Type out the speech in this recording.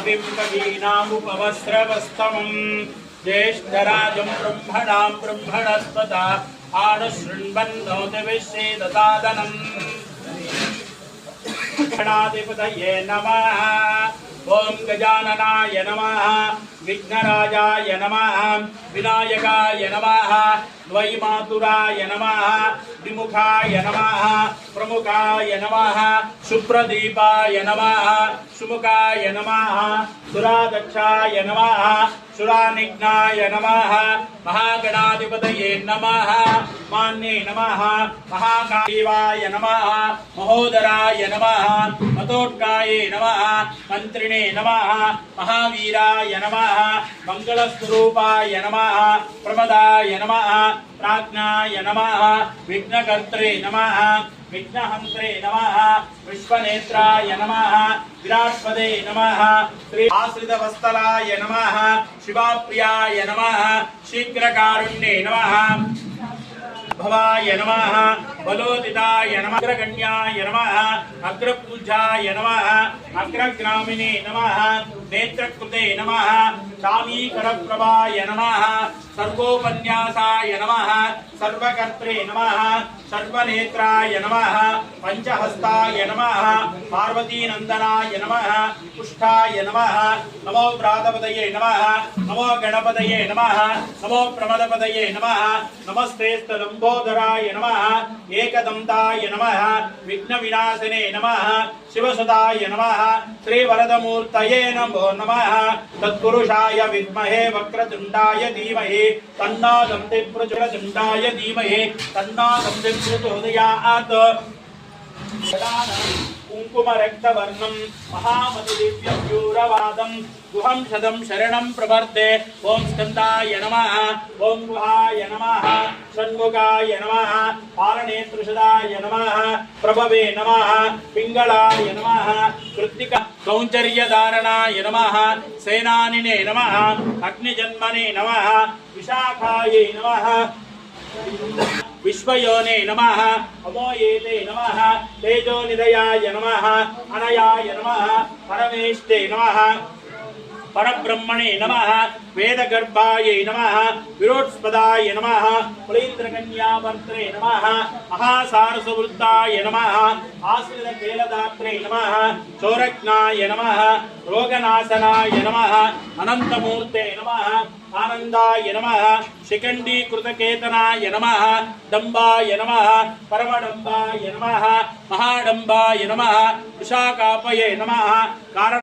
कविं कवीनामुपवस्त्रवस्तमम् ज्येष्ठराजं ब्रह्मणस्पत आनुशृण्वन्नोतिविश्वेदसादनम् गणाधिपतये नमः। ओम गजाननाय नमः, विघ्नराजाय नमः, विनायकाय नमः, द्वैमातुराय नमः, द्विमुखाय नमः, प्रमुखाय नमः, सुप्रदीपाय नमः, सुमुखाय नमः, सुरादक्षाय नमः, सुरानिघ्नाय नमः, महागणाधिपतये नमः, मान्ये नमः, महाकालीवाय नमः, महोदराय नमः, मतोत्काये नमः, मंत्रिणे नमः, महावीराय नमः, मंगलस्वरूपाय नमः, प्रमदाय नमः, प्राज्ञाय नमः, विघ्नकर्त्रे नमः, विघ्नहन्त्रे नमः, विश्वनेत्राय नमः, विराट्पदे नमः, श्री आश्रितवत्सलाय नमः, शिवाप्रियाय नमः, शीघ्रकारुण्ये नमः, भवाय नमः, बलोदिताय नमः, अग्रगण्याय नमः, अग्रपूजाय नमः, अग्रग्रामिणे नमः, नेत्रकृते नमः, चामीकरप्रभाय नमः, सर्वोपन्यासाय नमः, सर्वकर्त्रे नमः, सर्वनेत्राय नमः, पंचहस्ताय नमः, पार्वतीनंदनाय नमः, पुष्टाय नमः, नमो व्रातपदये नमः, नमो गणपतये नमः, नमो प्रमदपदये नमः, नमस्तेस्तलंबोदराय नमः, एकदंताय नमः, विघ्नविनाशिने नमः, शिवसुताय नमः, श्रीवरदमूर्तये नमो नमः, तत्पुरुषाय विद्महे वक्रतुंडाय धीमहि तन्नो दन्ति प्रचोदयाय धीमहि तन्नो दन्ति प्रचोदयात्। कुंकुमरक्तवर्णं महामतिदिव्यप्यूरवादं गुहं शतं शरणं प्रवर्ते। ओं स्कन्दाय नमः, ओं गुहाय नमः, षण्मुखाय नमः, पालनेत्रषदाय नमः, प्रभवे नमः, पिंगलाय नमः, कृत्तिका सौंदर्यधारणाय नमः, सेनानिने नमः, अग्निजन्मने नमः, विशाखायै नमः, विश्वयोने नमः, अमोयेते नमः, तेजोनिधयाय नमः, अनयाय नमः, परमेष्टे नमः, परब्रह्मणे नमः, वेदगर्भायै नमः, विरोत्स्पदाय नमः, पुलीन्द्रकन्यावर्त्रे नमः, महासारसवृत्ताय नमः, आश्रितकेलदात्रे नमः, चोरज्ञाय नमः, रोगनाशनाय नमः, अनन्तमूर्ते नमः, आनंदाय नमः, शिखंडीकृतकेतनाय नमः, डंबाय नमः, परमडंबाय नमः, महाडंबाय नमः, विशाखापये नमः, कारण